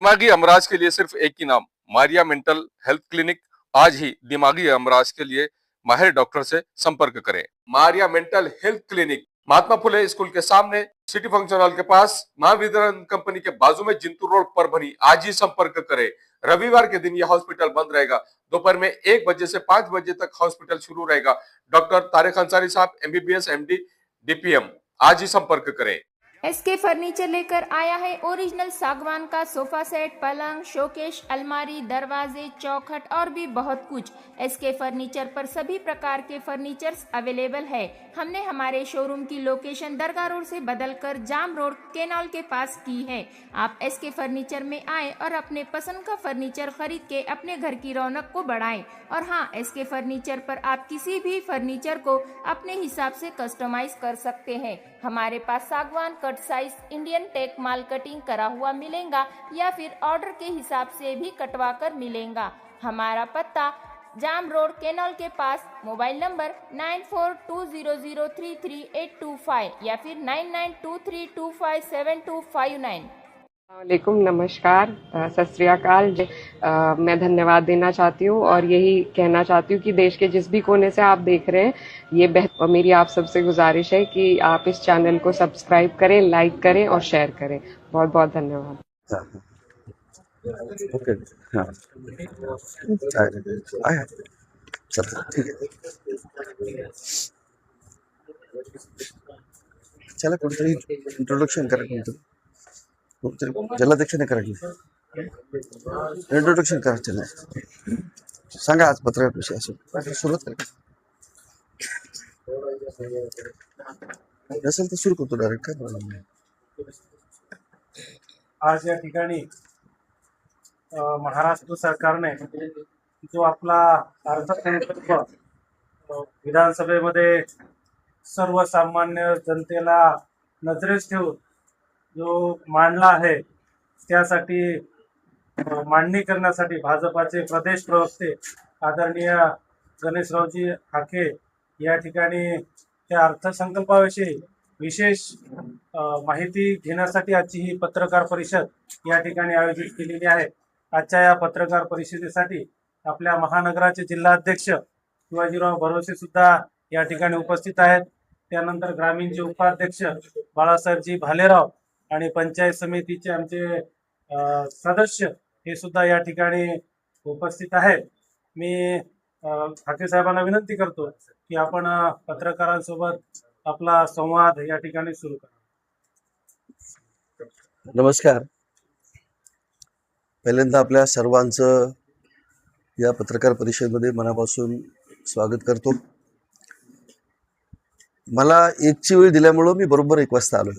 दिमागी अमराज के लिए सिर्फ एक ही नाम, मारिया मेंटल हेल्थ क्लिनिक। आज ही दिमागी अमराज के लिए माहिर डॉक्टर से संपर्क करें। Maria mental health clinic, Mahatma Phule school के सामने, सिटी फंक्शन हॉल के पास, महावितरण कंपनी के बाजू में, जिंतूर रोड, परभनी। आज ही संपर्क करें। रविवार के दिन यह हॉस्पिटल बंद रहेगा। दोपहर में 1 बजे से 5 बजे तक हॉस्पिटल शुरू रहेगा। डॉक्टर तारिक अंसारी साहब, MBBS MD DPM। आज ही संपर्क करें। SK फर्नीचर लेकर आया है ओरिजिनल सागवान का सोफा सेट, पलंग, शोकेश, अलमारी, दरवाजे, चौखट और भी बहुत कुछ। SK फर्नीचर पर सभी प्रकार के फर्नीचर्स अवेलेबल है। हमने हमारे शोरूम की लोकेशन दरगाह रोड से बदलकर जाम रोड केनाल के पास की है। आप SK फर्नीचर में आए और अपने पसंद का फर्नीचर खरीद के अपने घर की रौनक को बढ़ाएं। और हाँ, SK फर्नीचर पर आप किसी भी फर्नीचर को अपने हिसाब से कस्टमाइज कर सकते हैं। हमारे पास सागवान कट साइज इंडियन टेक माल कटिंग करा हुआ मिलेगा या फिर ऑर्डर के हिसाब से भी कटवा कर मिलेगा। हमारा पत्ता जाम रोड केनॉल के पास। मोबाइल नंबर 9420033825 या फिर 9923257259। वालेकुम, नमस्कार, सत श्री अकाल। मैं धन्यवाद देना चाहती हूँ और यही कहना चाहती हूँ कि देश के जिस भी कोने से आप देख रहे हैं, ये मेरी आप सबसे गुजारिश है कि आप इस चैनल को सब्सक्राइब करें, लाइक करें और शेयर करें। बहुत बहुत धन्यवाद। ओके, हाँ, आया, चल, ठीक है, चला कोणतरी इंट्रोडक्शन करा, कोणतरी जलाध्यक्षाने करा की इंट्रोडक्शन करायचं नाही, सांगा आज पत्रकार विषय असं सुरुवात करा, नसेल तर सुरू करतो डायरेक्ट। काय प्रॉब्लेम नाही। आज या ठिकाणी महाराष्ट्र सरकारने जो आपला अर्थसंकल्प विधानसभेमध्ये सर्वसामान्य जनतेला नजरेस ठेवून जो मांडला आहे, त्यासाठी मांडणी करण्यासाठी भाजपाचे प्रदेश प्रवक्ते आदरणीय गणेशरावजी हाके या ठिकाणी त्या अर्थसंकल्पाविषयी विशेष माहिती घेण्यासाठी आजची ही पत्रकार परिषद या ठिकाणी आयोजित केलेली आहे। आजच्या या पत्रकार परिषदेसाठी आपल्या महानगराचे जिल्हाध्यक्ष शिवाजीराव भरोसे सुद्धा या ठिकाणी उपस्थित आहेत। त्यानंतर ग्रामीणचे उपाध्यक्ष बाळासाहेबजी भालेराव आणि पंचायत समितीचे आमचे सदस्य हे सुद्धा या ठिकाणी उपस्थित आहेत। मी ठाकरे साहेबांना विनंती करतो की आपण पत्रकारांसोबत आपला संवाद या ठिकाणी सुरू करा। नमस्कार, पहिल्यांदा आपल्या सर्वांचं या पत्रकार परिषदेमध्ये मनापासून स्वागत करतो। मला 1ची वेळ दिल्यामुळं मी बरोबर 1 वाजता आलो।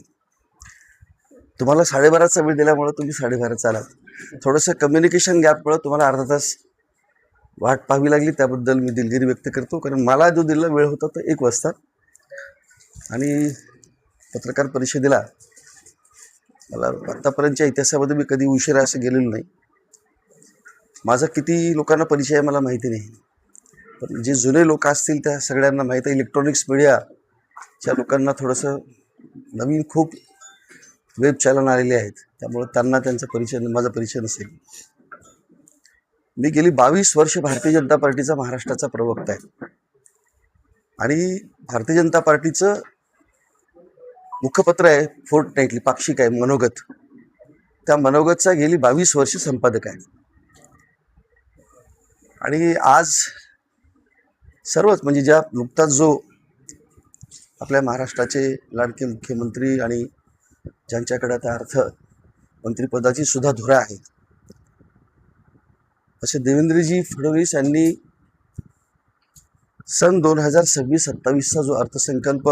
तुम्हाला 12:30चा वेळ दिल्यामुळं तुम्ही 12:30चा आलात। थोडंसं कम्युनिकेशन गॅपमुळं तुम्हाला अर्धा तास वाट पाहावी लागली, त्याबद्दल मी दिलगिरी व्यक्त करतो, कारण मला जो दिलेला वेळ होता तो 1 वाजता। आणि पत्रकार परिषदेला मला आतापर्यंतच्या इतिहासामध्ये मी कधी उशिरा असं गेलेलो नाही। माझा किती लोकांना परिचय आहे मला माहिती नाही, पण जे जुने लोक असतील त्या सगळ्यांना माहीत आहे। इलेक्ट्रॉनिक्स मीडियाच्या लोकांना थोडंसं नवीन खूप वेब चॅनल आलेले आहेत, त्यामुळे त्यांना त्यांचा परिचय, माझा परिचय नसेल। मी गेली 22 वर्ष भारतीय जनता पार्टीचा महाराष्ट्राचा प्रवक्ता आहे आणि भारतीय जनता पार्टीचं मुखपत्र आहे फोर्टनाइटली, पाक्षिक आहे, मनोगत। त्या मनोगतचा गेली 22 वर्ष संपादक आहे। आणि आज सर्वच म्हणजे ज्या नुकताच जो आपल्या महाराष्ट्राचे लाडके मुख्यमंत्री आणि ज्यांच्याकडे आता अर्थ मंत्रिपदाची सुद्धा धुरा आहे, असे देवेंद्रजी फडणवीस यांनी सन 2026-27चा जो अर्थसंकल्प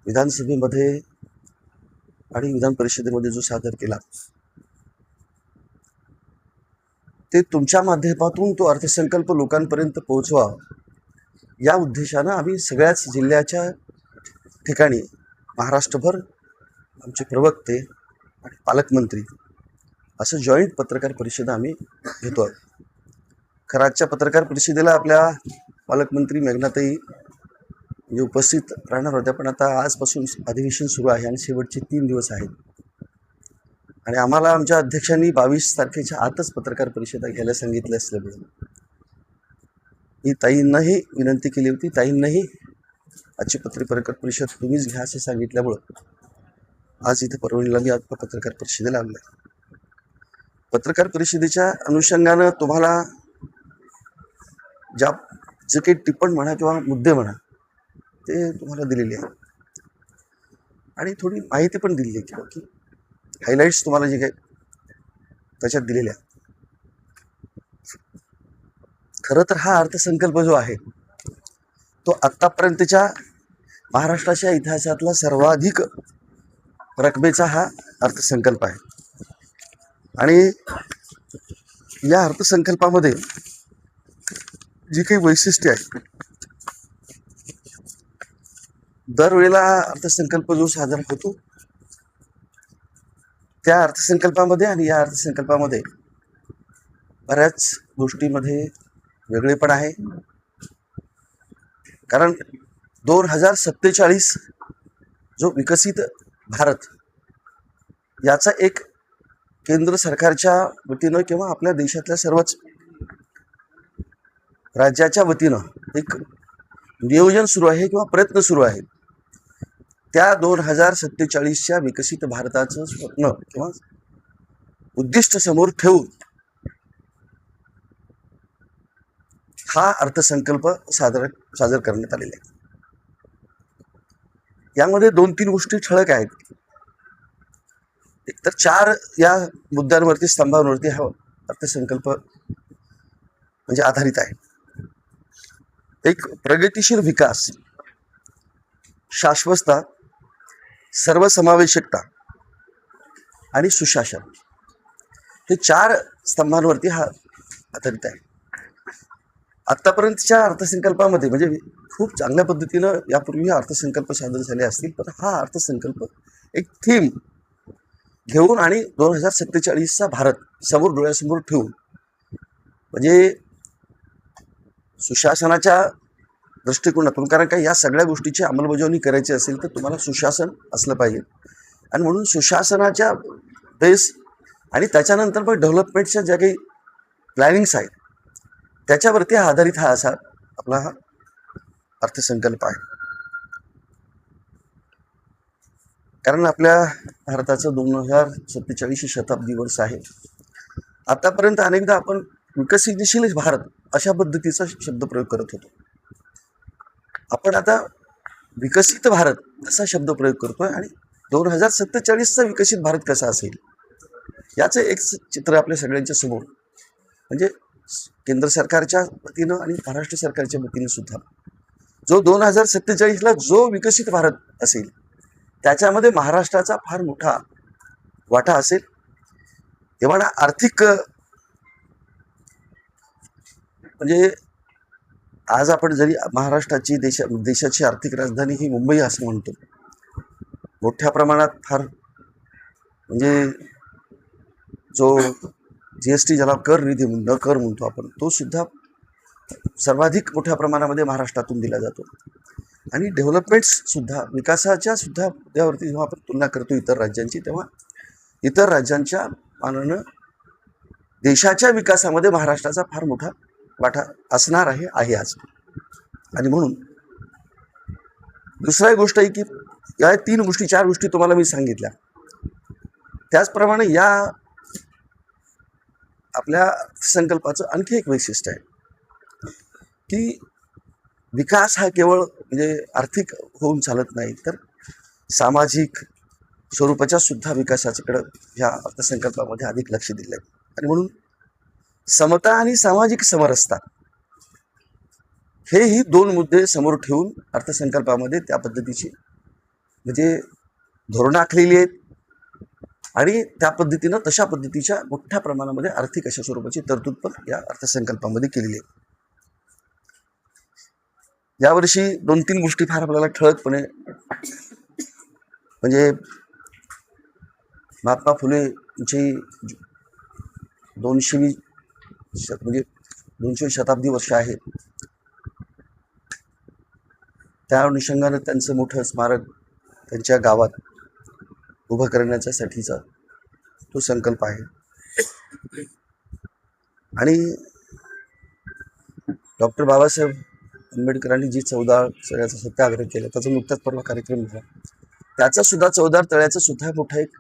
विधानसभेमध्ये आणि विधान परिषदेमध्ये जो सादर केला, ते तुमच्या माध्यमातून तो अर्थसंकल्प लोकांपर्यंत पोहोचवा या उद्देशानं आम्ही सगळ्याच जिल्ह्याच्या ठिकाणी महाराष्ट्रभर आमचे प्रवक्ते आणि पालकमंत्री असं जॉईंट पत्रकार परिषद आम्ही घेतो। खरं आजच्या पत्रकार परिषदेला आपल्या पालकमंत्री मेघनाताई म्हणजे उपस्थित राहणार होत्या, पण आता आजपासून अधिवेशन सुरू आहे आणि शेवटचे 3 दिवस आहेत। आणि आम्हाला आमच्या अध्यक्षांनी 22 तारखेच्या आतच पत्रकार परिषदा घ्यायला सांगितलं असल्यामुळे मी ताईंनाही विनंती केली होती. ताईंनाही आजची पत्रकार परिषद तुम्हीच घ्या असं सांगितल्यामुळं आज इथे परभणीला मी आज पत्रकार परिषदेला आलो आहे. पत्रकार परिषदेच्या अनुषंगानं तुम्हाला जे काही टिप्पण म्हणा किंवा मुद्दे म्हणा ते तुम्हाला दिलेले आहे आणि थोडी माहिती पण दिली आहे की हायलाइट्स तुम्हाला जे काही त्याच्यात दिलेल्या. खरं तर हा अर्थसंकल्प जो आहे तो आत्तापर्यंतच्या महाराष्ट्राच्या इतिहासातला सर्वाधिक रकमेचा हा अर्थसंकल्प आहे आणि या अर्थसंकल्पामध्ये जी काही वैशिष्ट्ये आहेत, दरवेळेला अर्थसंकल्प जो सादर होतो त्या अर्थसंकल्पामध्ये आणि या अर्थसंकल्पामध्ये बऱ्याच गोष्टीमध्ये वेगळेपण आहे. कारण 2047 जो विकसित भारत याचा एक केंद्र सरकारच्या वतीनं किंवा आपल्या देशातल्या सर्वच राज्याच्या वतीनं एक नियोजन सुरू आहे किंवा प्रयत्न सुरू आहे. त्या 2047च्या विकसित भारताचं स्वप्न किंवा उद्दिष्ट समोर ठेवून हा अर्थसंकल्प सादर करण्यात आलेला आहे. यामध्ये 2-3 गोष्टी ठळक आहेत. एक तर 4 या मुद्द्यांवरती स्तंभांवरती हा अर्थसंकल्प म्हणजे आधारित आहे. एक प्रगतिशील विकास, शाश्वतता, सर्वसमावेशकता आणि सुशासन हे 4 स्तंभांवरती हा आधारित आहे. आत्तापर्यंतच्या अर्थसंकल्पामध्ये म्हणजे खूप चांगल्या पद्धतीनं यापूर्वी अर्थसंकल्प सादर झाले असतील, पण हा अर्थसंकल्प एक थीम घेऊन आणि 2047चा भारत समोर डोळ्यासमोर ठेवून म्हणजे सुशासनाच्या दृष्टिकोनातून, कारण का या सगळ्या गोष्टीची अंमलबजावणी करायची असेल तर तुम्हाला सुशासन असलं पाहिजे आणि म्हणून सुशासनाच्या बेस आणि त्याच्यानंतर मग डेव्हलपमेंटच्या ज्या काही प्लॅनिंग्स आहेत त्याच्यावरती आधारित हा असा आपला हा अर्थसंकल्प आहे. कारण आपल्या भारताचं 2047 शताब्दी वर्ष आहे. आतापर्यंत अनेकदा आपण विकसनशील भारत अशा पद्धतीचा शब्दप्रयोग करत होतो. आपण आता विकसित भारत असा शब्दप्रयोग करतोय आणि 2047चा विकसित भारत कसा असेल याचं एक चित्र आपल्या सगळ्यांच्या समोर म्हणजे केंद्र सरकारच्या वतीनं आणि महाराष्ट्र सरकारच्या वतीनं सुद्धा जो 2047ला जो विकसित भारत असेल त्याच्यामध्ये महाराष्ट्राचा फार मोठा वाटा असेल. तेव्हा आर्थिक म्हणजे आज आपण जरी महाराष्ट्राची देशाची आर्थिक राजधानी ही मुंबई असं म्हणतो, मोठ्या प्रमाणात फार म्हणजे जो GST ज्याला कर निधी न कर म्हणतो आपण तो सुद्धा सर्वाधिक मोठ्या प्रमाणामध्ये महाराष्ट्रातून दिला जातो आणि डेव्हलपमेंट्स सुद्धा विकासाच्या सुद्धा मुद्द्यावरती जेव्हा आपण तुलना करतो इतर राज्यांची तेव्हा इतर राज्यांच्या मानानं देशाच्या विकासामध्ये महाराष्ट्राचा फार मोठा वाटा असणार आहे आज. आणि म्हणून दुसरी गोष्ट आहे की या 3 गोष्टी 4 गोष्टी तुम्हाला मी सांगितल्या. त्याचप्रमाणे या आपल्या संकल्पाचं आणखी एक वैशिष्ट्य आहे की विकास हा केवळ म्हणजे आर्थिक होऊन चालत नाही तर सामाजिक स्वरूपाच्या सुद्धा विकासाकडे ह्या अर्थसंकल्पामध्ये अधिक लक्ष दिलं आहे. आणि म्हणून समता आणि सामाजिक समरसता हेही 2 मुद्दे समोर ठेवून अर्थसंकल्पामध्ये त्या पद्धतीची म्हणजे धोरणं आखलेली आहेत आणि त्या पद्धतीनं तशा पद्धतीच्या मोठ्या प्रमाणामध्ये आर्थिक अशा स्वरूपाची तरतूद पण या अर्थसंकल्पामध्ये केलेली आहे. यावर्षी 2-3 गोष्टी फार आपल्याला ठळकपणे म्हणजे महात्मा फुलेंची 200वी म्हणजे 200वी शताब्दी वर्ष आहे. त्या अनुषंगानं त्यांचं मोठं स्मारक त्यांच्या गावात उभं करण्याच्यासाठीचा तो संकल्प आहे. आणि डॉक्टर बाबासाहेब आंबेडकरांनी जी 14 तळ्याचा सत्याग्रह केला, त्याचा नुकताच परवा कार्यक्रम झाला. त्याचा सुद्धा 14 तळ्याचा सुद्धा मोठा एक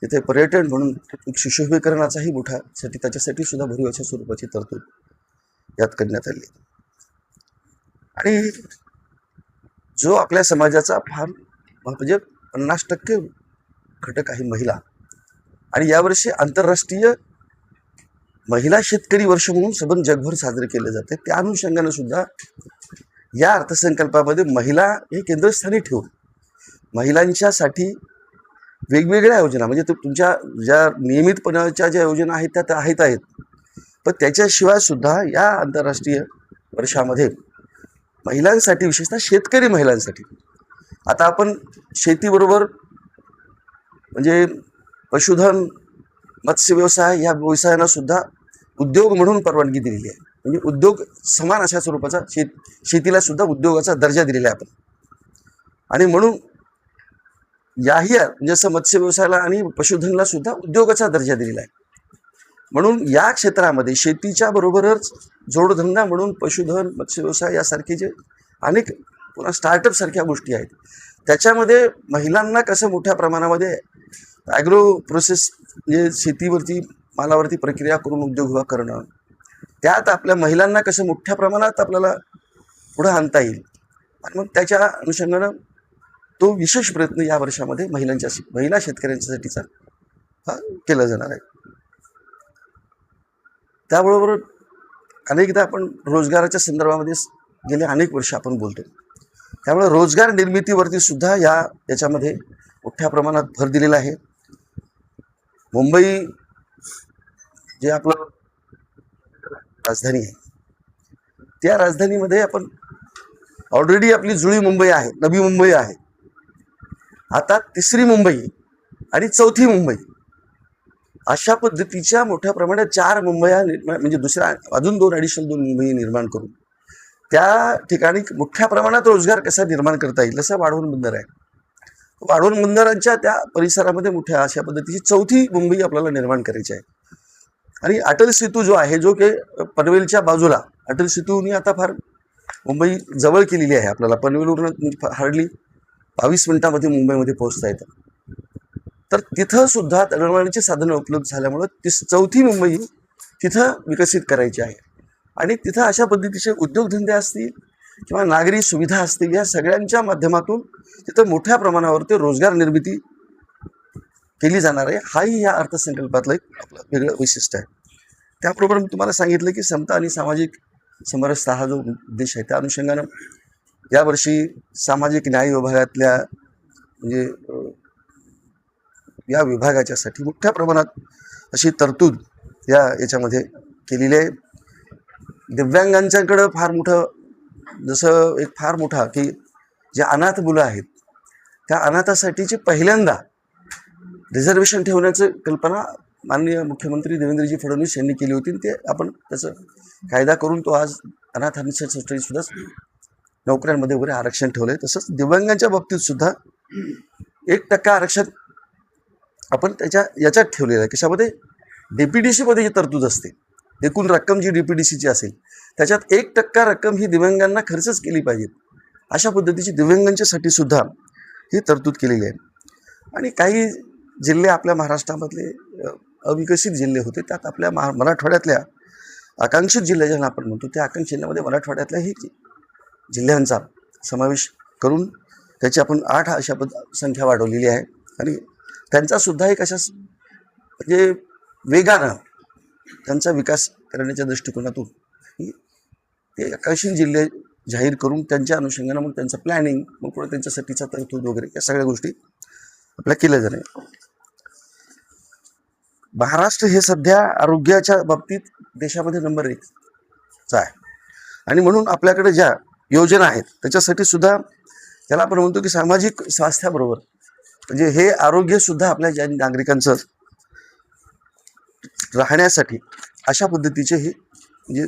तिथे पर्यटन म्हणून एक सुशोभीकरणाचाही मोठा त्याच्यासाठी सुद्धा भरीव अशा स्वरूपाची तरतूद यात करण्यात आली. आणि जो आपल्या समाजाचा फार म्हणजे 50% घटक आहे महिला, आणि यावर्षी आंतरराष्ट्रीय महिला शेतकरी वर्ष म्हणून सबंध जगभर साजरे केले जाते. त्या अनुषंगाने सुद्धा या अर्थसंकल्पामध्ये महिला हे केंद्रस्थानी ठेवून महिलांच्यासाठी वेगवेगळ्या योजना, म्हणजे तुमच्या ज्या नियमितपणाच्या ज्या योजना आहेत त्या आहेत, पण त्याच्याशिवाय सुद्धा या आंतरराष्ट्रीय वर्षामध्ये महिलांसाठी, विशेषतः शेतकरी महिलांसाठी, आता आपण शेतीबरोबर म्हणजे पशुधन, मत्स्य व्यवसाय या व्यवसायांना सुद्धा उद्योग म्हणून परवानगी दिलेली आहे. म्हणजे उद्योग समान अशा स्वरूपाचा शेतीला सुद्धा उद्योगाचा दर्जा दिलेला आहे आपण. आणि म्हणून याही जसं मत्स्य व्यवसायाला आणि पशुधनला सुद्धा उद्योगाचा दर्जा दिलेला आहे. म्हणून या क्षेत्रामध्ये शेतीच्या बरोबरच जोडधंदा म्हणून पशुधन, मत्स्य व्यवसाय यासारखे जे अनेक पुन्हा स्टार्टअप सारख्या गोष्टी आहेत, त्याच्यामध्ये महिलांना कसं मोठ्या प्रमाणामध्ये ॲग्रो प्रोसेस म्हणजे शेतीवरती मालावरती प्रक्रिया करून उद्योग उभा करणं, त्यात आपल्या महिलांना कसं मोठ्या प्रमाणात आपल्याला पुढं आणता येईल, आणि मग त्याच्या अनुषंगानं तो विशेष प्रयत्न या वर्षामध्ये महिला शेतकऱ्यांच्यासाठीचा हा केला जाणार आहे. त्याबरोबर अनेकदा आपण रोजगाराच्या संदर्भामध्ये गेले अनेक वर्ष आपण बोलतो, त्यामुळे रोजगार निर्मितीवरती सुद्धा याच्यामध्ये मोठ्या प्रमाणात भर दिलेला आहे. मुंबई जे आपलं राजधानी आहे, त्या राजधानीमध्ये आपण ऑलरेडी आपली जुळी मुंबई आहे, नवी मुंबई आहे, आता तिसरी मुंबई आणि चौथी मुंबई अशा पद्धतीच्या मोठ्या प्रमाणात 4 मुंबया म्हणजे दुसऱ्या अजून 2 ॲडिशनल मुंबई निर्माण करून त्या ठिकाणी मोठ्या प्रमाणात रोजगार कसा निर्माण करता येईल, जसं वाढवण बंदर आहे, वाढवण बंदरांच्या त्या परिसरामध्ये मोठ्या अशा पद्धतीची चौथी मुंबई आपल्याला निर्माण करायची आहे. आणि अटल सेतू जो आहे, जो की पनवेलच्या बाजूला, अटल सेतूने आता फार मुंबई जवळ केलेली आहे आपल्याला. पनवेलवरून हार्डली 22 मिनिटांमध्ये मुंबईमध्ये पोहोचता येतं. तर तिथं सुद्धा दळणवळणाची साधनं उपलब्ध झाल्यामुळं चौथी मुंबई तिथं विकसित करायची आहे. आणि तिथं अशा पद्धतीचे उद्योगधंदे असतील किंवा नागरी सुविधा असतील, या सगळ्यांच्या माध्यमातून तिथं मोठ्या प्रमाणावरती रोजगार निर्मिती केली जाणार आहे. हाही या अर्थसंकल्पातलं एक आपलं वेगळं वैशिष्ट्य आहे. त्याबरोबर मी तुम्हाला सांगितलं की समता आणि सामाजिक समरसता हा जो उद्देश आहे, त्या अनुषंगानं यावर्षी सामाजिक न्याय विभागातल्या म्हणजे या विभागाच्यासाठी मोठ्या प्रमाणात अशी तरतूद याच्यामध्ये केलेली आहे. दिव्यांगांच्याकडं फार मोठं, जसं एक फार मोठा की जे अनाथ मुलं आहेत, त्या अनाथासाठीची पहिल्यांदा रिझर्वेशन ठेवण्याचं कल्पना माननीय मुख्यमंत्री देवेंद्रजी फडणवीस यांनी केली होती. ते आपण त्याचं कायदा करून तो आज अनाथांसाठी सुद्धा नोकऱ्यांमध्ये वगैरे आरक्षण ठेवलं आहे. तसंच दिव्यांगांच्या बाबतीत सुद्धा 1% आरक्षण आपण याच्यात ठेवलेलं आहे. कशामध्ये? DPDCमध्ये जी तरतूद असते, एकूण रक्कम जी DPDCची असेल त्याच्यात 1% रक्कम ही दिव्यांगांना खर्चच केली पाहिजे, अशा पद्धतीची दिव्यांगांच्यासाठी सुद्धा ही तरतूद केलेली आहे. आणि काही जिल्हे आपल्या महाराष्ट्रामधले अविकसित जिल्हे होते, त्यात आपल्या मराठवाड्यातल्या आकांक्षित जिल्हे ज्यांना आपण म्हणतो, त्या आकांक्षित जिल्ह्यामध्ये मराठवाड्यातल्याही जिल्ह्यांचा समावेश करून त्याची आपण 8 अशा संख्या वाढवलेली आहे. आणि त्यांचा सुद्धा एक अशा म्हणजे वेगानं त्यांचा विकास करण्याच्या दृष्टिकोनातून ते आकांक्षित जिल्हे जाहीर करून त्यांच्या अनुषंगानं मग त्यांचं प्लॅनिंग, मग पुढे त्यांच्यासाठीचा तरतूद वगैरे या सगळ्या गोष्टी आपल्या केल्या जाणार. महाराष्ट्र हे सध्या आरोग्याच्या बाबतीत देशामध्ये नंबर 1चा आहे. आणि म्हणून आपल्याकडे ज्या योजना आहेत त्याच्यासाठी सुद्धा त्याला आपण म्हणतो की सामाजिक स्वास्थ्याबरोबर म्हणजे हे आरोग्य सुद्धा आपल्या ज्या नागरिकांचं राहण्यासाठी अशा पद्धतीचे हे म्हणजे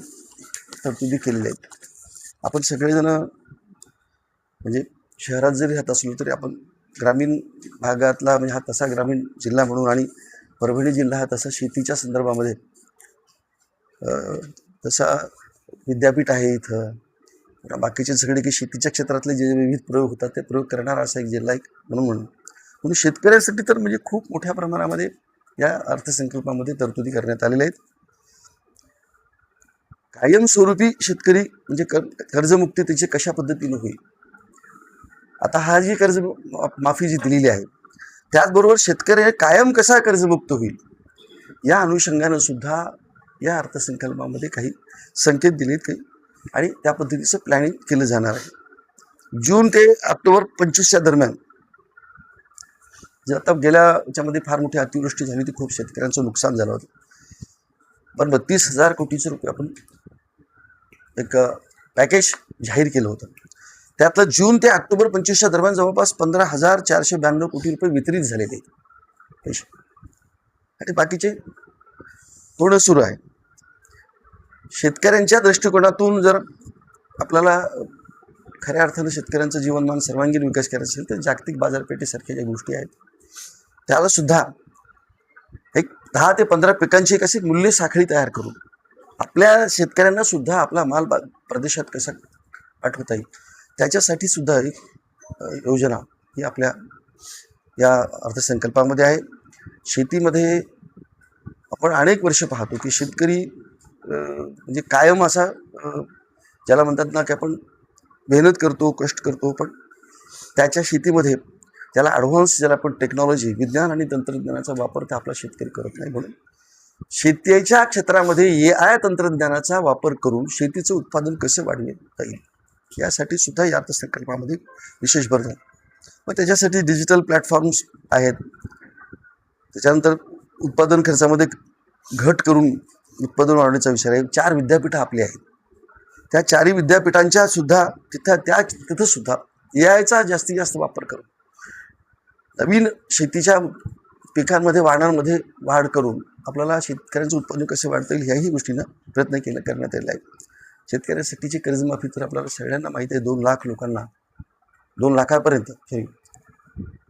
तरतुदी केलेल्या आहेत. आपण सगळेजण म्हणजे शहरात जरी राहत असलो तरी आपण ग्रामीण भागातला म्हणजे हा तसा ग्रामीण जिल्हा म्हणून आणि परभणी जिल्हा हा तसा शेतीच्या संदर्भामध्ये तसा विद्यापीठ आहे इथं. बाकीचे सगळे की शेतीच्या क्षेत्रातले जे विविध प्रयोग होतात ते प्रयोग करणारा असा एक जिल्हा एक म्हणून शेतकऱ्यांसाठी तर म्हणजे खूप मोठ्या प्रमाणामध्ये या अर्थसंकल्पामध्ये तरतुदी करण्यात आलेल्या आहेत. कायमस्वरूपी शेतकरी म्हणजे कर्जमुक्ती त्याची कशा पद्धतीने होईल. आता हा जी कर्ज माफी जी दिलेली आहे त्याचबरोबर शेतकरी कायम कसा कर्जमुक्त होईल या अनुषंगानं सुद्धा या अर्थसंकल्पामध्ये काही संकेत दिलेत काही आणि त्या पद्धतीचं प्लॅनिंग केलं जाणार आहे. जून ते ऑक्टोबर 25च्या दरम्यान जे आता गेल्या याच्यामध्ये फार मोठी अतिवृष्टी झाली होती, खूप शेतकऱ्यांचं नुकसान झालं होतं. पण 32,000 कोटीचे रुपये आपण एक पॅकेज जाहीर केलं होतं. त्यातलं जून ते ऑक्टोबर 25च्या दरम्यान जवळपास 15,492 कोटी रुपये वितरित झालेले पैसे आणि बाकीचे पूर्ण सुरू आहे. शेतकऱ्यांच्या दृष्टिकोनातून जर आपल्याला खऱ्या अर्थानं शेतकऱ्यांचं जीवनमान सर्वांगीण विकास करायचा असेल तर जागतिक बाजारपेठेसारख्या ज्या गोष्टी आहेत त्याला सुद्धा एक 10 ते 15 पिकांची एक अशी मूल्य साखळी तयार करून आपल्या शेतकऱ्यांना सुद्धा आपला माल प्रदेशात कसा पाठवता येईल त्याच्यासाठी सुद्धा एक योजना ही आपल्या या अर्थसंकल्पामध्ये आहे. शेतीमध्ये आपण अनेक वर्ष पाहतो की शेतकरी म्हणजे कायम असा ज्याला म्हणतात ना की आपण मेहनत करतो, कष्ट करतो, पण त्याच्या शेतीमध्ये त्याला ॲडव्हान्स ज्याला आपण टेक्नॉलॉजी, विज्ञान आणि तंत्रज्ञानाचा वापर तर आपला शेतकरी करत नाही. म्हणून शेतीच्या क्षेत्रामध्ये AI तंत्रज्ञानाचा वापर करून शेतीचं उत्पादन कसं वाढवता येईल यासाठी सुद्धा या अर्थसंकल्पामध्ये विशेष भर आहे. मग त्याच्यासाठी डिजिटल प्लॅटफॉर्म्स आहेत. त्याच्यानंतर उत्पादन खर्चामध्ये घट करून उत्पादन वाढवण्याचा विचार आहे. 4 विद्यापीठं आपली आहेत. त्या 4 विद्यापीठांच्या सुद्धा तिथं सुद्धा AIचा जास्तीत जास्त वापर करून नवीन शेतीच्या पिकांमध्ये वाणांमध्ये वाढ करून आपल्याला शेतकऱ्यांचं उत्पन्न कसं वाढता येईल ह्याही गोष्टींना प्रयत्न करण्यात आलेला आहे. शेतकऱ्यांसाठीची कर्जमाफी तर आपल्याला सगळ्यांना माहिती आहे. 2 लाख लोकांना 2 लाखापर्यंत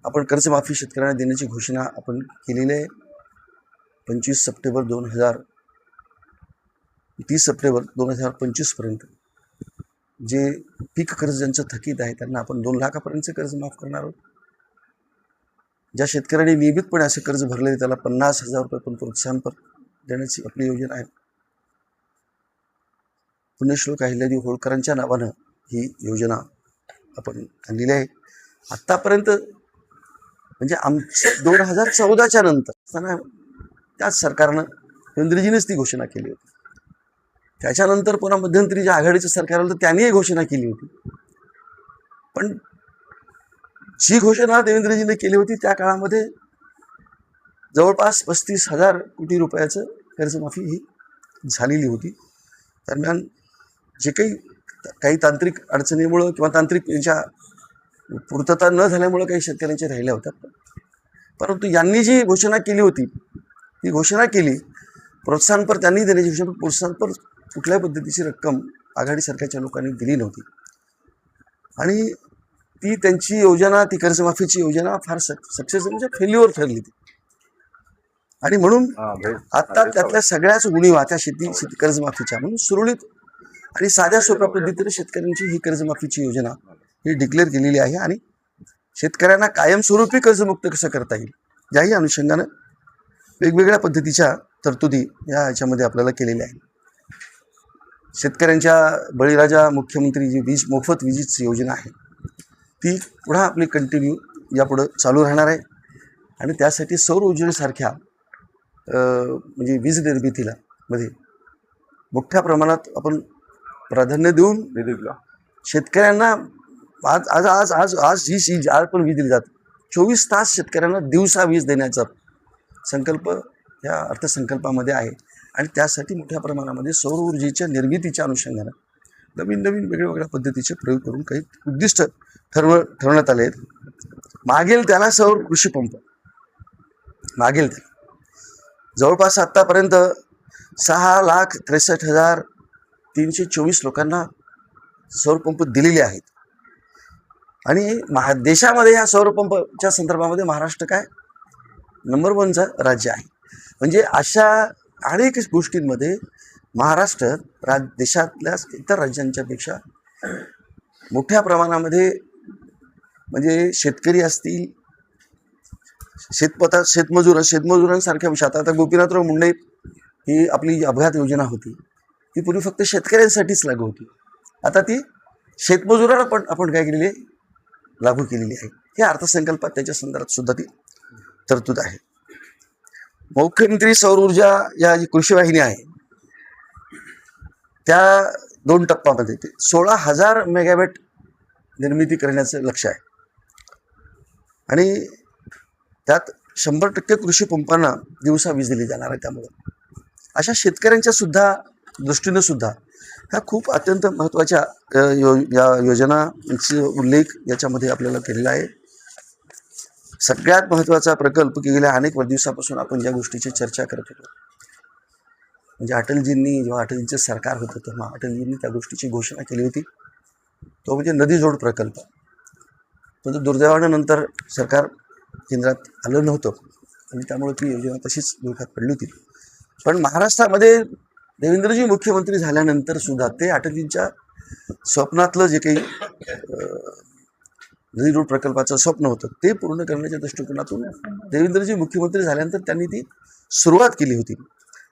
आपण कर्जमाफी शेतकऱ्यांना देण्याची घोषणा आपण केलेली आहे. 30 सप्टेंबर 2025 पर्यंत जे पीक कर्ज ज्यांचं थकीत आहे त्यांना आपण 2 लाखापर्यंतचे कर्ज माफ करणार आहोत. ज्या शेतकऱ्यांनी नियमितपणे असे कर्ज भरले त्याला 50,000 रुपये पण प्रोत्साहनपर देण्याची आपली योजना आहे. पुण्यश्लोक अहिल्यादेवी होळकरांच्या नावानं ही योजना आपण आणलेली आहे. आत्तापर्यंत म्हणजे 2014च्या नंतर असताना त्याच सरकारनं केंद्रजीनेच ती घोषणा केली होती. त्याच्यानंतर पुन्हा मध्यंतरी जे आघाडीचं सरकार आलं तर त्यांनीही घोषणा केली होती. पण जी घोषणा देवेंद्रजीने केली होती त्या काळामध्ये जवळपास 35,000 कोटी रुपयाचं कर्जमाफी ही झालेली होती. दरम्यान जे काही तांत्रिक अडचणीमुळं किंवा तांत्रिक यांच्या पूर्तता न झाल्यामुळं काही शेतकऱ्यांच्या राहिल्या होत्या. परंतु यांनी जी घोषणा केली होती ती घोषणा केली प्रोत्साहनपर त्यांनी देण्याची घोषणा, प्रोत्साहनपर कुठल्या पद्धतीची रक्कम आघाडी सरकारच्या लोकांनी दिली नव्हती आणि ती त्यांची योजना, ती कर्जमाफीची योजना फार सक्सेस म्हणजे फेल्युअर ठरली ती. आणि म्हणून आता त्यातल्या सगळ्याच उणीवा त्या शेती कर्जमाफीच्या म्हणून सुरळीत आणि साध्या सोप्या पद्धतीने शेतकऱ्यांची ही कर्जमाफीची योजना ही डिक्लेअर केलेली आहे आणि शेतकऱ्यांना कायमस्वरूपी कर्जमुक्त कसं करता येईल याही अनुषंगानं वेगवेगळ्या पद्धतीच्या तरतुदी या याच्यामध्ये आपल्याला केलेल्या आहेत. शेतकऱ्यांच्या बळीराजा मुख्यमंत्री जी मोफत वीजची योजना आहे ती पुन्हा आपली कंटिन्यू यापुढं चालू राहणार आहे आणि त्यासाठी सौर ऊर्जेसारख्या म्हणजे वीज निर्मितीला मध्ये मोठ्या प्रमाणात आपण प्राधान्य देऊन शेतकऱ्यांना आज पण वीज दिली जाते. 24 तास शेतकऱ्यांना दिवसा वीज देण्याचा संकल्प या अर्थसंकल्पामध्ये आहे आणि त्यासाठी मोठ्या प्रमाणामध्ये सौर ऊर्जेच्या निर्मितीच्या अनुषंगाने नवीन वेगवेगळ्या पद्धतीचे प्रयोग करून काही उद्दिष्ट ठरवण्यात आले आहेत. मागेल त्याला सौर कृषी पंप मागेल त्याला जवळपास आत्तापर्यंत 6,63,324 लोकांना सौर पंप दिलेले आहेत आणि देशामध्ये या सौर पंपच्या संदर्भामध्ये महाराष्ट्र काय नंबर 1चं राज्य आहे. म्हणजे अशा अनेक गोष्टींमध्ये महाराष्ट्र देशातल्या इतर राज्यांच्या पेक्षा मोठ्या प्रमाणामध्ये म्हणजे शेतकरी असतील, शेतमजुरांसारख्या विषयात आता गोपीनाथराव मुंडे ही आपली अपघात योजना होती, ती पूर्वी फक्त शेतकऱ्यांसाठीच लागू होती. आता ती शेतमजुरांना पण आपण काय केलेली आहे, लागू केलेली आहे. हे अर्थसंकल्पात त्याच्या संदर्भात सुद्धा ती तरतूद आहे. मुख्यमंत्री सौर ऊर्जा या जी कृषी वाहिनी आहे त्या 2 टप्प्यामध्ये 16,000 मेगावॅट निर्मिती करण्याचं लक्ष्य आहे आणि त्यात 100% कृषी पंपांना दिवसा वीज दिली जाणार आहे. त्यामुळे अशा शेतकऱ्यांच्या सुद्धा दृष्टीने सुद्धा ह्या खूप अत्यंत महत्त्वाच्या या योजनांचा उल्लेख याच्यामध्ये आपल्याला केलेला आहे. सगळ्यात महत्त्वाचा प्रकल्प की गेल्या अनेक दिवसापासून आपण ज्या गोष्टीची चर्चा करत होतो, म्हणजे अटलजींनी जेव्हा अटलजींचं सरकार होतं तेव्हा अटलजींनी त्या गोष्टीची घोषणा केली होती, तो म्हणजे नदी जोड प्रकल्प. पण दुर्दैवानं नंतर सरकार केंद्रात आलं नव्हतं आणि त्यामुळे ती योजना तशीच धोक्यात पडली होती. पण महाराष्ट्रामध्ये देवेंद्रजी मुख्यमंत्री झाल्यानंतर सुद्धा ते अटलजींच्या स्वप्नातलं जे काही नदी जोड प्रकल्पाचं स्वप्न होतं ते पूर्ण करण्याच्या दृष्टिकोनातून देवेंद्रजी मुख्यमंत्री झाल्यानंतर त्यांनी ती सुरुवात केली होती.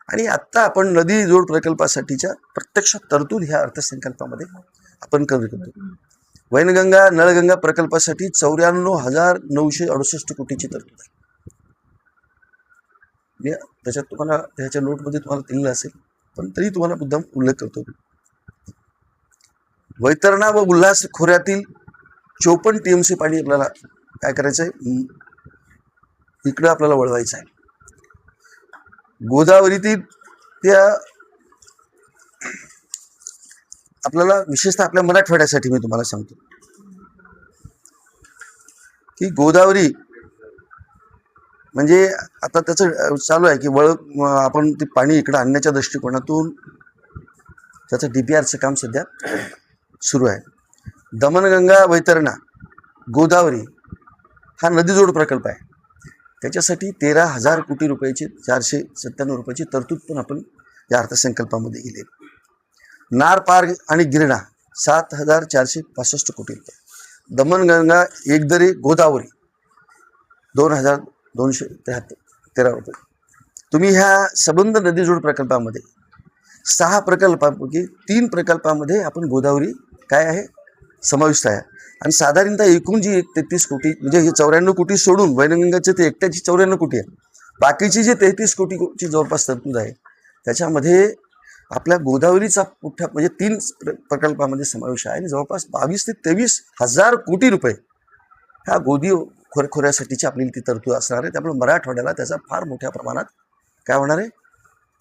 आणि आत्ता आपण नदी जोड प्रकल्पासाठीच्या प्रत्यक्ष तरतूद ह्या अर्थसंकल्पामध्ये आपण करतो. वैनगंगा नळगंगा प्रकल्पासाठी 94,968 कोटीची तरतूद आहे. त्याच्यात तुम्हाला त्याच्या नोटमध्ये तुम्हाला दिलेलं असेल, पण तरी तुम्हाला मुद्दाम उल्लेख करतो. वैतरणा व उल्हास खोऱ्यातील 54 TMC पाणी आपल्याला काय करायचं आहे, इकडं आपल्याला वळवायचं आहे. गोदावरीतील त्या आपल्याला विशेषतः आपल्या मराठवाड्यासाठी मी तुम्हाला सांगतो की गोदावरी म्हणजे आता त्याचं चालू आहे की आपण ते पाणी इकडं आणण्याच्या दृष्टिकोनातून त्याचं DPRचं काम सध्या सुरू आहे. दमनगंगा वैतरणा गोदावरी हा नदीजोड प्रकल्प आहे. त्याच्यासाठी 13,000 कोटी रुपयाची 497 रुपयाची तरतूद पण आपण या अर्थसंकल्पामध्ये केली. नार पार आणि गिरणा 7,465 कोटी रुपये. दमनगंगा एकदरे गोदावरी 2,213 रुपये. तुम्ही ह्या संबंध नदीजोड प्रकल्पामध्ये 6 प्रकल्पापैकी 3 प्रकल्पामध्ये आपण गोदावरी काय आहे समाविष्ट आहे. आणि साधारणतः एकूण जी 33 कोटी म्हणजे हे 94 कोटी सोडून वैनगंगाचे ते एकट्याची 94 कोटी आहे, बाकीची जी 33 कोटीची जवळपास तरतूद आहे त्याच्यामध्ये आपल्या गोदावरीचा मोठ्या म्हणजे 3 प्रकल्पामध्ये समावेश आहे आणि जवळपास 22 ते 23,000 कोटी रुपये ह्या गोदी खोऱ्यासाठीची आपली ती तरतूद असणार आहे. त्यामुळे मराठवाड्याला त्याचा फार मोठ्या प्रमाणात काय होणार आहे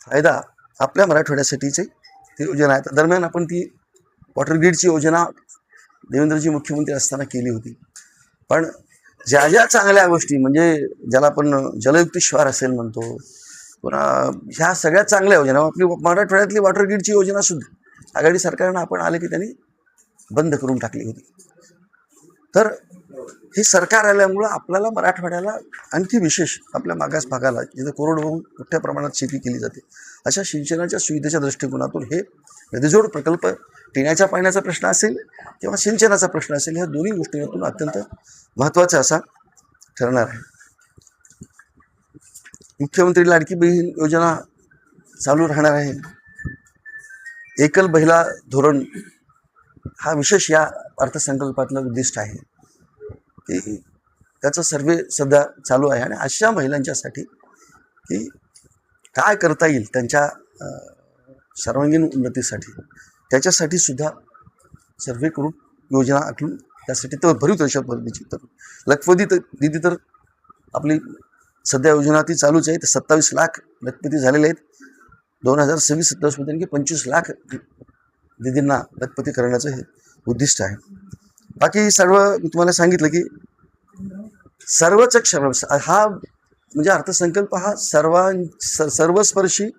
फायदा आपल्या मराठवाड्यासाठीची ती योजना आहे. दरम्यान आपण ती वॉटर ग्रीडची योजना देवेंद्रजी मुख्यमंत्री असताना केली होती. पण ज्या ज्या चांगल्या गोष्टी म्हणजे ज्याला आपण जलयुक्त शिवार असेल म्हणतो, पुन्हा ह्या सगळ्या चांगल्या योजना आपली मराठवाड्यातली वॉटर ग्रीडची योजना सुद्धा आघाडी सरकारनं आपण आले की त्यांनी बंद करून टाकली होती. तर हे सरकार आल्यामुळं आपल्याला मराठवाड्याला आणखी विशेष आपल्या मागास भागाला जिथे कोरडवाहू मोठ्या प्रमाणात शेती केली जाते अशा सिंचनाच्या सुविधेच्या दृष्टिकोनातून हे नदीजोड प्रकल्प पिण्याच्या पाण्याचा प्रश्न असेल किंवा सिंचनाचा प्रश्न असेल, ह्या दोन्ही गोष्टींतून अत्यंत महत्त्वाचा असा ठरणार आहे. मुख्यमंत्री लाडकी बहीण योजना चालू राहणार आहे. एकल महिला धोरण हा विशेष या अर्थसंकल्पातलं उद्दिष्ट आहे की त्याचा सर्वे सध्या चालू आहे आणि अशा महिलांच्यासाठी की काय करता येईल त्यांच्या सर्वांगीण उन्नतीसाठी त्याच्यासाठी सुद्धा सर्वे करून योजना आखून त्यासाठी तर भरीव तशा पद्धतीची तर लखपती दिदी तर आपली सध्या योजना ती चालूच आहे. तर 27 लाख लखपती झालेले आहेत. 2026-27 मध्ये 25 लाख दिदींना लखपती करण्याचं हे उद्दिष्ट आहे. बाकी सर्व मी तुम्हाला सांगितलं की सर्वच क्षम हा म्हणजे अर्थसंकल्प हा सर्वस्पर्शी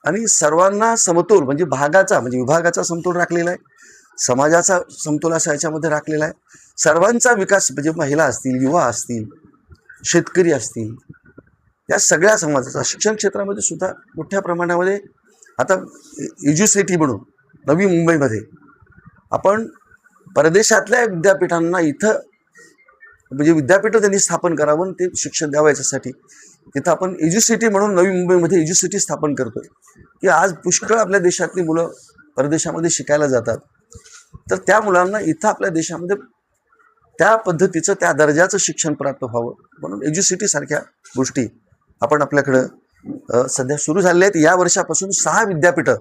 आणि सर्वांना समतोल म्हणजे विभागाचा समतोल राखलेला आहे, समाजाचा समतोल असा याच्यामध्ये राखलेला आहे. सर्वांचा विकास म्हणजे महिला असतील, युवा असतील, शेतकरी असतील, या सगळ्या समाजाचा शिक्षण क्षेत्रामध्ये सुद्धा मोठ्या प्रमाणामध्ये आता एज्युसिटी म्हणून नवी मुंबईमध्ये आपण परदेशातल्या विद्यापीठांना इथं म्हणजे विद्यापीठ त्यांनी स्थापन करावं आणि ते शिक्षण द्यावं याच्यासाठी तिथं आपण एज्युसिटी म्हणून नवी मुंबईमध्ये एज्युसिटी स्थापन करतोय की आज पुष्कळ आपल्या देशातली मुलं परदेशामध्ये शिकायला जातात, तर त्या मुलांना इथं आपल्या देशामध्ये त्या पद्धतीचं त्या दर्जाचं शिक्षण प्राप्त व्हावं म्हणून एज्युसिटी सारख्या गोष्टी आपण आपल्याकडं सध्या सुरू झालेल्या आहेत. या वर्षापासून 6 विद्यापीठं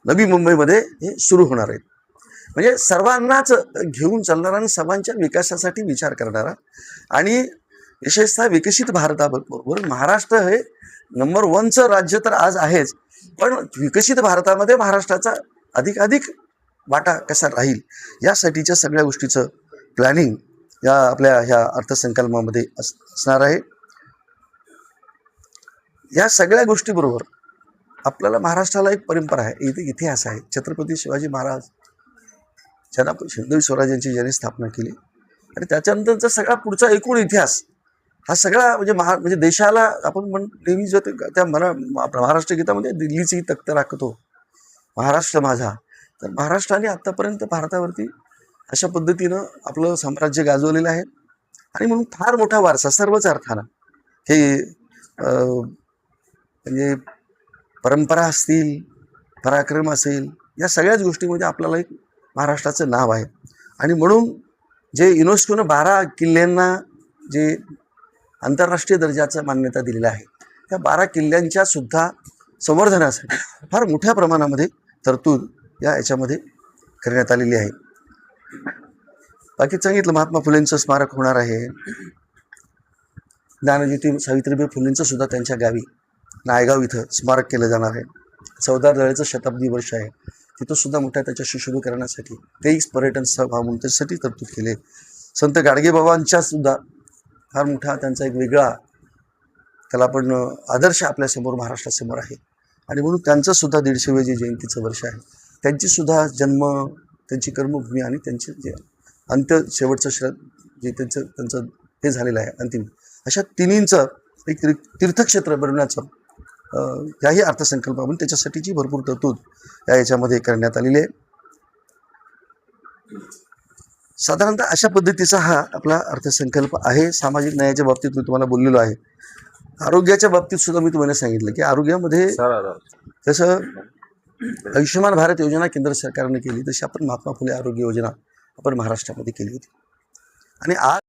नवी मुंबईमध्ये हे सुरू होणार आहेत. म्हणजे सर्वांनाच घेऊन चालणारा आणि सर्वांच्या विकासासाठी विचार करणारा आणि विशेषतः विकसित भारताबरोबर महाराष्ट्र हे नंबर 1चं राज्य तर आज आहेच, पण विकसित भारतामध्ये महाराष्ट्राचा अधिकाधिक वाटा कसा राहील यासाठीच्या सगळ्या गोष्टीचं प्लॅनिंग या आपल्या ह्या अर्थसंकल्पामध्ये असणार आहे. या सगळ्या गोष्टीबरोबर आपल्याला महाराष्ट्राला एक परंपरा आहे, इतिहास आहे. छत्रपती शिवाजी महाराज ज्यांना हिंदवी स्वराज्याची ज्यांनी स्थापना केली आणि त्याच्यानंतरचा सगळा पुढचा एकूण इतिहास हा सगळा म्हणजे देशाला आपण नेहमी जो त्या महाराष्ट्र गीतामध्ये दिल्लीची तख्त राखतो महाराष्ट्र माझा, तर महाराष्ट्राने आतापर्यंत भारतावरती अशा पद्धतीनं आपलं साम्राज्य गाजवलेलं आहे आणि म्हणून फार मोठा वारसा सर्वच अर्थानं हे म्हणजे परंपरा असतील, पराक्रम असेल, या सगळ्याच गोष्टीमध्ये आपल्याला एक महाराष्ट्राचं नाव आहे. आणि म्हणून जे युनेस्कोनं 12 किल्ल्यांना जे आंतरराष्ट्रीय दर्जाचं मान्यता दिलेलं आहे त्या 12 किल्ल्यांच्या सुद्धा संवर्धनासाठी फार मोठ्या प्रमाणामध्ये तरतूद याच्यामध्ये करण्यात आलेली आहे. बाकी सांगितलं महात्मा फुलेंचं स्मारक होणार आहे. ज्ञानज्योती सावित्रीबाई फुलेंचं सुद्धा त्यांच्या गावी नायगाव इथं स्मारक केलं जाणार आहे. चौदार दळेचं शताब्दी वर्ष आहे, तिथं सुद्धा मोठ्या त्याच्या शिष्यवृत्ती तेही पर्यटन स्थळ म्हणून त्यासाठी तरतूद केले. संत गाडगेबाबांच्या सुद्धा फार मोठा त्यांचा एक वेगळा त्याला आपण आदर्श आपल्यासमोर महाराष्ट्रासमोर आहे आणि म्हणून त्यांचं सुद्धा 150वे जे जयंतीचं वर्ष आहे, त्यांची सुद्धा जन्म, त्यांची कर्मभूमी आणि त्यांचे जे अंत्य शेवटचं जे त्यांचं हे झालेलं आहे अंतिम, अशा तिन्हींचं एक तीर्थक्षेत्र बनवण्याचं याही अर्थसंकल्पामध्ये त्याच्यासाठीची भरपूर तरतूद याच्यामध्ये करण्यात आलेली आहे. साधारणतः अशा पद्धतीचा हा आपला अर्थसंकल्प आहे. सामाजिक न्यायाच्या बाबतीत मी तुम्हाला बोललेलो आहे. आरोग्याच्या बाबतीत सुद्धा मी तुम्हाला सांगितलं की आरोग्यामध्ये जसं आयुष्यमान भारत योजना केंद्र सरकारने केली तशी आपण महात्मा फुले आरोग्य योजना आपण महाराष्ट्रामध्ये केली होती. आणि आज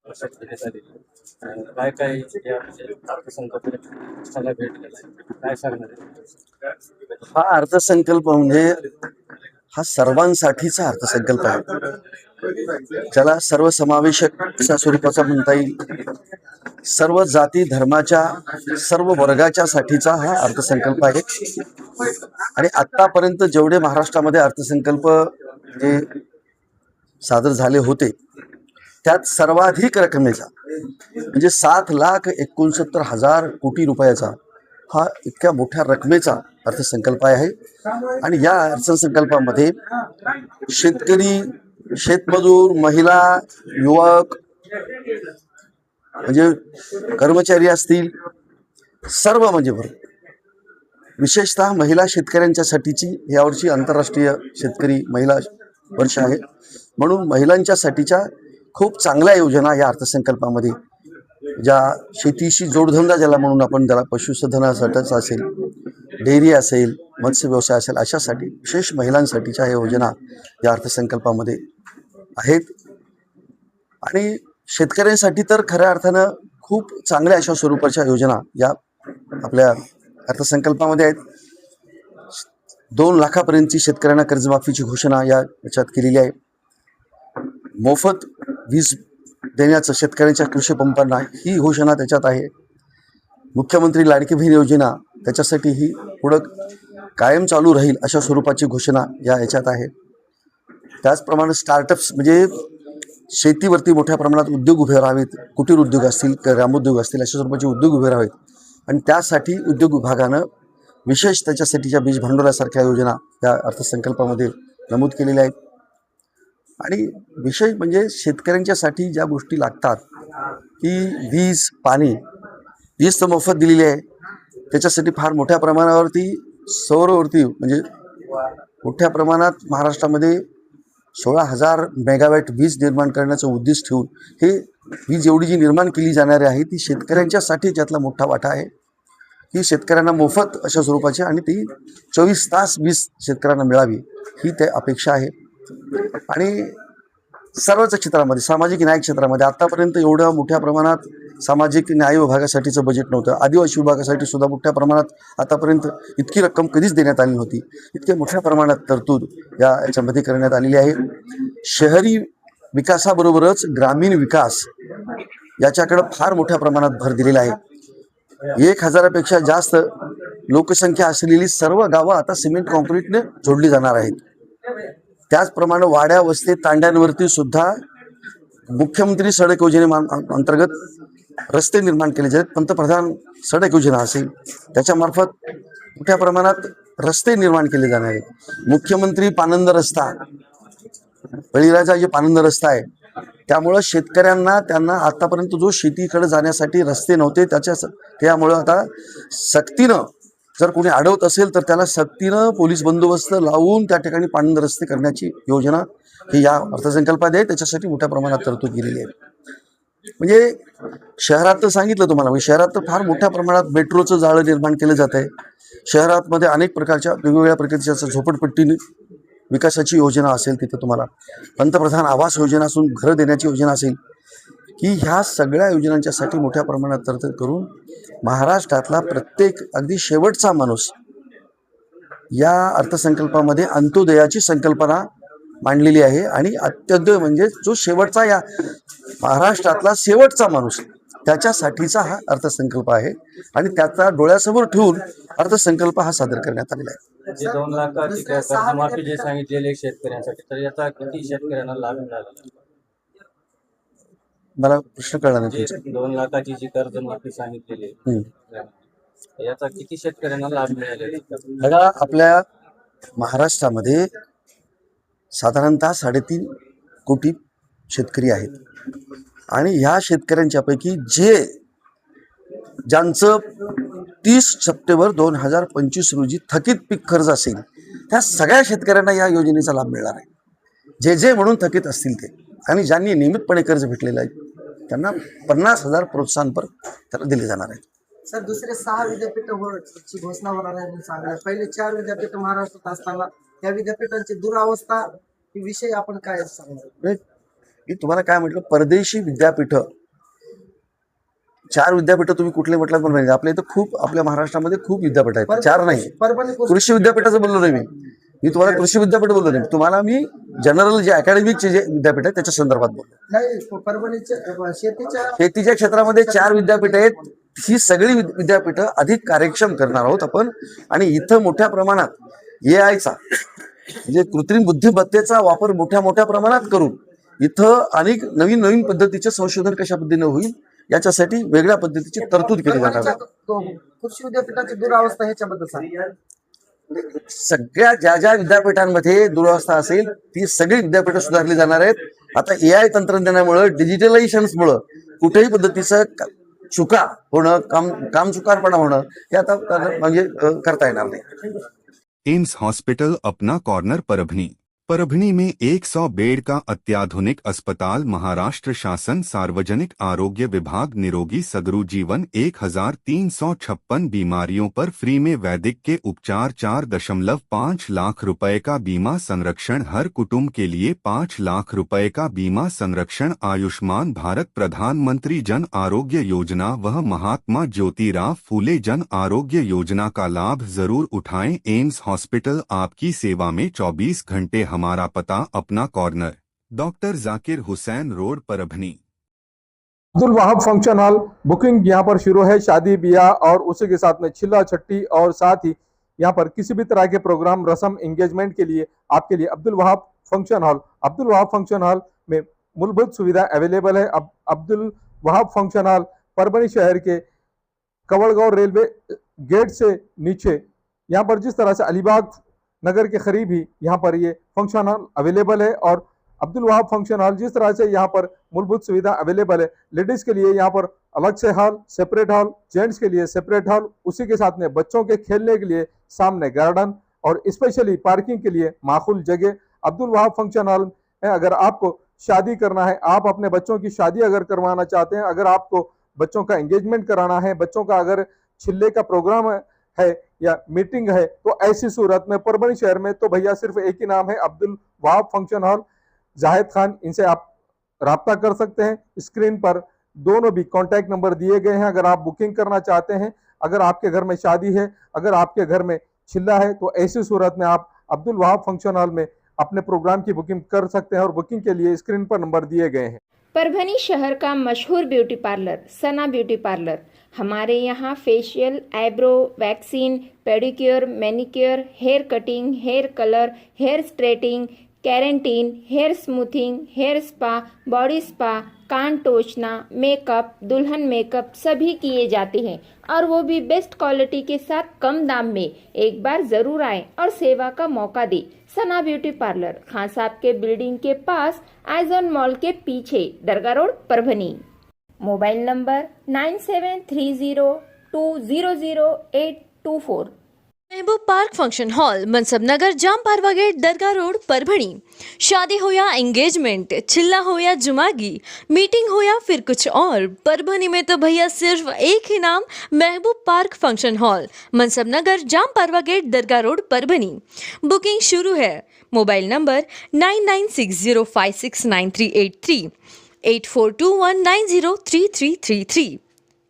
हा अर्थसंकल्प म्हणजे हा सर्वांसाठीचा अर्थसंकल्प आहे, ज्याला सर्वसमावेशक अशा स्वरूपाचा म्हणता येईल. सर्व जाती धर्माच्या सर्व वर्गाच्या साठीचा हा अर्थसंकल्प आहे. आणि आतापर्यंत जेवढे महाराष्ट्रामध्ये अर्थसंकल्प जे सादर झाले होते त्यात सर्वाधिक रकमेचा म्हणजे 7,69,000 कोटी रुपयाचा हा इतक्या मोठ्या रकमेचा अर्थसंकल्प आहे. आणि या अर्थसंकल्पामध्ये शेतकरी, शेतमजूर, महिला, युवक म्हणजे कर्मचारी असतील, सर्व म्हणजे विशेषतः महिला शेतकऱ्यांच्यासाठीची यावर्षी आंतरराष्ट्रीय शेतकरी महिला वर्ष आहे, म्हणून महिलांच्यासाठीच्या खूप चांगल्या योजना या अर्थसंकल्पामध्ये, ज्या शेतीशी जोडधंदा ज्याला म्हणून आपण त्याला पशुसंवर्धनासाठीच असेल, डेअरी असेल, मत्स्य व्यवसाय असेल, अशासाठी विशेष महिलांसाठीच्या ह्या योजना या अर्थसंकल्पामध्ये आहेत. आणि शेतकऱ्यांसाठी तर खऱ्या अर्थानं खूप चांगल्या अशा स्वरूपाच्या योजना या आपल्या अर्थसंकल्पामध्ये आहेत. 2 लाखापर्यंतची शेतकऱ्यांना कर्जमाफीची घोषणा याच्यात केलेली आहे. मोफत वीज देण्याचं शेतकऱ्यांच्या कृषी पंपांना ही घोषणा त्याच्यात आहे. मुख्यमंत्री लाडकी बहीण योजना त्याच्यासाठी ही पुढं कायम चालू राहील अशा स्वरूपाची घोषणा याच्यात आहे. त्याचप्रमाणे स्टार्टअप्स म्हणजे शेतीवरती मोठ्या प्रमाणात उद्योग उभे राहावेत, कुटीर उद्योग असतील, ग्रामोद्योग असतील, अशा स्वरूपाचे उद्योग उभे राहावेत. आणि त्यासाठी उद्योग विभागानं विशेष त्याच्यासाठीच्या बीज भांडवलासारख्या योजना या अर्थसंकल्पामध्ये नमूद केलेल्या आहेत. आणि विशेष म्हणजे शेतकऱ्यांच्यासाठी ज्या गोष्टी लागतात की वीज, पाणी, वीज तर मोफत दिलेली आहे. त्याच्यासाठी फार मोठ्या प्रमाणावरती सौरवरती म्हणजे मोठ्या प्रमाणात महाराष्ट्रामध्ये 16,000 मेगावॅट वीज निर्माण करण्याचं उद्दिष्ट ठेवून हे वीज एवढी जी निर्माण केली जाणारी आहे ती शेतकऱ्यांच्यासाठी त्यातला मोठा वाटा आहे. ही शेतकऱ्यांना मोफत अशा स्वरूपाची आणि ती 24 तास वीज शेतकऱ्यांना मिळावी ही ते अपेक्षा आहे. आणि सर्वच क्षेत्रामध्ये सामाजिक न्याय क्षेत्रामध्ये आतापर्यंत एवढ्या मोठ्या प्रमाणात सामाजिक न्याय विभागासाठीचं बजेट नव्हतं. आदिवासी विभागासाठी सुद्धा मोठ्या प्रमाणात आतापर्यंत इतकी रक्कम कधीच देण्यात आली नव्हती. इतके मोठ्या प्रमाणात तरतूद याच्यामध्ये करण्यात आलेली आहे. शहरी विकासाबरोबरच ग्रामीण विकास याच्याकडे फार मोठ्या प्रमाणात भर दिलेला आहे. 1,000पेक्षा जास्त लोकसंख्या असलेली सर्व गावं आता सिमेंट कॉन्क्रीटने जोडली जाणार आहेत. त्याचप्रमाणे वाड्या वस्ती तांड्यांवरती सुद्धा मुख्यमंत्री सडक योजनेअंतर्गत रस्ते निर्माण केले जातात. पंतप्रधान सडक योजना असेल त्याच्यामार्फत मोठ्या प्रमाणात रस्ते निर्माण केले जाणार आहेत. मुख्यमंत्री पानंद रस्ता बळीराजा जे पानंद रस्ता आहे त्यामुळं शेतकऱ्यांना त्यांना आतापर्यंत जो शेतीकडे जाण्यासाठी रस्ते नव्हते त्यामुळं आता सक्तीनं जर कोणी अडवत असेल तर त्याला सक्तीनं पोलीस बंदोबस्त लावून त्या ठिकाणी पानंद रस्ते करण्याची योजना ही या अर्थसंकल्पात आहे. त्याच्यासाठी मोठ्या प्रमाणात तरतूद केलेली आहे. म्हणजे शहरात तर सांगितलं तुम्हाला, म्हणजे शहरात तर फार मोठ्या प्रमाणात मेट्रोचं जाळं निर्माण केलं जात आहे. शहरातमध्ये अनेक प्रकारच्या वेगवेगळ्या प्रकारच्या झोपडपट्टी विकासाची योजना असेल, तिथं तुम्हाला पंतप्रधान आवास योजना असून घरं देण्याची योजना असेल, की ह्या सगळ्या योजनांच्यासाठी मोठ्या प्रमाणात तरतूद करून महाराष्ट्रातला प्रत्येक अगदी शेवटचा माणूस या अर्थसंकल्पामध्ये अंत्योदयाची संकल्पना मांडलेली आहे. आणि अंत्योदय म्हणजे जो शेवटचा या महाराष्ट्रातला शेवटचा माणूस त्याच्यासाठीचा हा अर्थसंकल्प आहे आणि त्याचा डोळ्यासमोर ठेवून अर्थसंकल्प हा सादर करण्यात आलेला आहे. जे 2 लाखाची कर्जमाफी जे सांगितलेली शेतकऱ्यांसाठी, तर याचा किती शेतकऱ्यांना लाभ मिळाला? मला प्रश्न कळला नाही. 2 लाखाची जी कर्जमाफी सांगितलेली याचा किती शेतकऱ्यांना लाभ मिळालेला? बघा, आपल्या महाराष्ट्रामध्ये साधारणतः 3.5 कोटी शेतकरी आहेत आणि ह्या शेतकऱ्यांच्या पैकी ज्यांचं 30 सप्टेंबर 2025 रोजी थकीत पीक कर्ज असेल त्या सगळ्या शेतकऱ्यांना या योजनेचा लाभ मिळणार आहे. जे म्हणून थकीत असतील ते आणि ज्यांनी नियमितपणे कर्ज भेटलेलं आहे त्यांना 50,000 प्रोत्साहनपर त्याला दिले जाणार आहेत. सर, दुसरे 6 विद्यापीठाची घोषणा होणार आहे म्हणून सांगितलं. पहिले 4 विद्यापीठ महाराष्ट्रात असताना त्या विद्यापीठांची दुरावस्था विषयी आपण काय सांगणार? मी तुम्हाला काय म्हटलं, परदेशी विद्यापीठ 4 विद्यापीठ तुम्ही कुठले म्हटलं पण नाही. आपल्या इथं खूप, आपल्या महाराष्ट्रामध्ये खूप विद्यापीठ आहेत, 4 नाही. कृषी विद्यापीठाचं बोललो नाही मी तुम्हाला कृषी विद्यापीठ बोललो नाही. तुम्हाला मी जनरल जे अकॅडमिकचे जे विद्यापीठ आहेत त्याच्या संदर्भात बोललो. नाही, परभणीच्या शेतीच्या क्षेत्रामध्ये 4 विद्यापीठ आहेत. ही सगळी विद्यापीठं अधिक कार्यक्षम करणार आहोत आपण आणि इथं मोठ्या प्रमाणात AIचा म्हणजे कृत्रिम बुद्धिमत्तेचा वापर मोठ्या प्रमाणात करून इथं अनेक नवीन पद्धतीचे संशोधन कशा पद्धतीने होईल याच्यासाठी वेगळ्या पद्धतीची तरतूद केली जाणार आहे. कृषी विद्यापीठाची दुरावस्था ह्याच्याबद्दल सांगा. सगळ्या ज्या विद्यापीठांमध्ये दुरावस्था असेल ती सगळी विद्यापीठं सुधारली जाणार आहेत. आता AI तंत्रज्ञानामुळे, डिजिटलायझेशनमुळे कुठेही पद्धतीचं चुका होणं, काम चुकारपणा होणं हे आता म्हणजे करता येणार नाही. एम्स हॉस्पिटल अपना कॉर्नर परभनी में 100 बेड का अत्याधुनिक अस्पताल। महाराष्ट्र शासन सार्वजनिक आरोग्य विभाग निरोगी सदरू जीवन 1356 बीमारियों पर फ्री में वैदिक के उपचार। 4.5 लाख रुपए का बीमा संरक्षण हर कुटुंब के लिए 5 लाख रुपए का बीमा संरक्षण। आयुष्मान भारत प्रधानमंत्री जन आरोग्य योजना व महात्मा ज्योतिराव फूले जन आरोग्य योजना का लाभ जरूर उठाएं। एम्स हॉस्पिटल आपकी सेवा में 24 घंटे। हमारा पता Apna corner, doctor Zakir Hussain road, Parbhani. Abdul Wahab function hall booking यहाँ पर शुरू है। शादी ब्याह और उसी के साथ में छिल्ला छट्टी और साथ ही यहाँ पर किसी भी तरह के प्रोग्राम, रस्म, एंगेजमेंट के लिए आपके लिए अब्दुल वहाब फंक्शन हॉल में मूलभूत सुविधा अवेलेबल है। अब अब्दुल वहाब फंक्शन हॉल परभनी शहर के कवड़गांव रेलवे गेट से नीचे, यहाँ पर जिस तरह से अलीबाग नगर के करीब ही यहाँ पर ये फंक्शन हॉल अवेलेबल है और अब्दुल वहाब फंक्शन हॉल जिस तरह से यहाँ पर मूलभूत सुविधा अवेलेबल है, लेडीज के लिए यहाँ पर अलग से हॉल, सेपरेट हॉल, जेंट्स के लिए सेपरेट हॉल, उसी के साथ में बच्चों के खेलने के लिए सामने गार्डन और स्पेशली पार्किंग के लिए माकूल जगह अब्दुल वहाब फंक्शन हॉल है। अगर आपको शादी करना है, आप अपने बच्चों की शादी अगर करवाना चाहते हैं, अगर आपको बच्चों का एंगेजमेंट कराना है, बच्चों का अगर छिल्ले का प्रोग्राम है या मीटिंग है, तो ऐसी सूरत में परभणी शहर में तो भैया सिर्फ एक ही नाम है, अब्दुल वहाब फंक्शन हॉल, जाहिद खान। इनसे आप राब्ता कर सकते हैं। स्क्रीन पर दोनों भी कॉन्टैक्ट नंबर दिए गए हैं। अगर आप बुकिंग करना चाहते हैं, अगर आपके घर में शादी है, अगर आपके घर में छिल्ला है, तो ऐसी सूरत में आप अब्दुल वहाब फंक्शन हॉल में अपने प्रोग्राम की बुकिंग कर सकते हैं और बुकिंग के लिए स्क्रीन पर नंबर दिए गए हैं। परभणी शहर का मशहूर beauty parlour Sana beauty parlour. हमारे यहाँ facial, eyebrow, waxing, pedicure, manicure, hair cutting, hair colour, hair straightening, keratin, hair smoothing, hair spa, body spa, कान टोचना, मेकअप, दुल्हन मेकअप सभी किए जाते हैं और वो भी बेस्ट क्वालिटी के साथ कम दाम में। एक बार जरूर आएं और सेवा का मौका दें। सना ब्यूटी पार्लर, खान साहब के बिल्डिंग के पास, आइजॉन मॉल के पीछे, Dargah road, Parbhani. Mobile number 9730200824। Mehboob park function hall, Mansab Nagar, Jam Parwa gate, Dargah road, Parbhani. शादी हो या एंगेजमेंट, चिल्ला हो या जुमागी, मीटिंग हो या फिर कुछ और, परभणी में तो भैया सिर्फ एक ही नाम, महबूब park function hall, Mansab Nagar, Jam Parwa gate, Dargah road, Parbhani. Booking शुरू है। Mobile number 9960569383, 8421903333।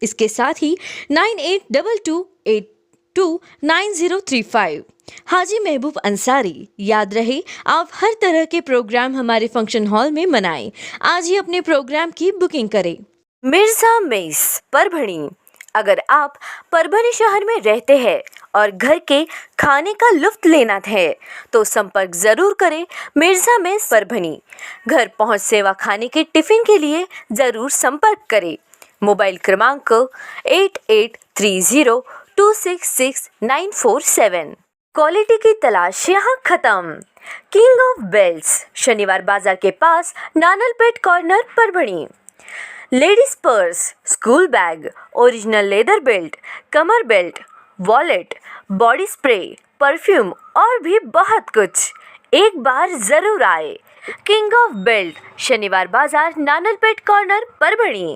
इसके साथ ही 9822829035। हाजी महबूब अंसारी। याद रहे, आप हर तरह के प्रोग्राम हमारे फंक्शन हॉल में मनाएं। आज ही अपने प्रोग्राम की बुकिंग करें। मिर्जा मेस, परभणी। अगर आप परभणी शहर में रहते हैं और घर के खाने का लुत्फ लेना है तो संपर्क जरूर करें मिर्जा मेस, परभणी। घर पहुंच सेवा, खाने के टिफिन के लिए जरूर संपर्क करें। मोबाइल क्रमांक 8830266947। क्वालिटी की तलाश यहाँ खत्म। King of belts, Shaniwar Bazaar के पास, Nanalpeth corner, Parbhani. Ladies purse, school bag, original leather belt, कमर belt, wallet, body spray, perfume और भी बहुत कुछ। एक बार जरूर आए। किंग ऑफ बेल्ट, शनिवार बाजार, नानलपेट कॉर्नर, परभणी।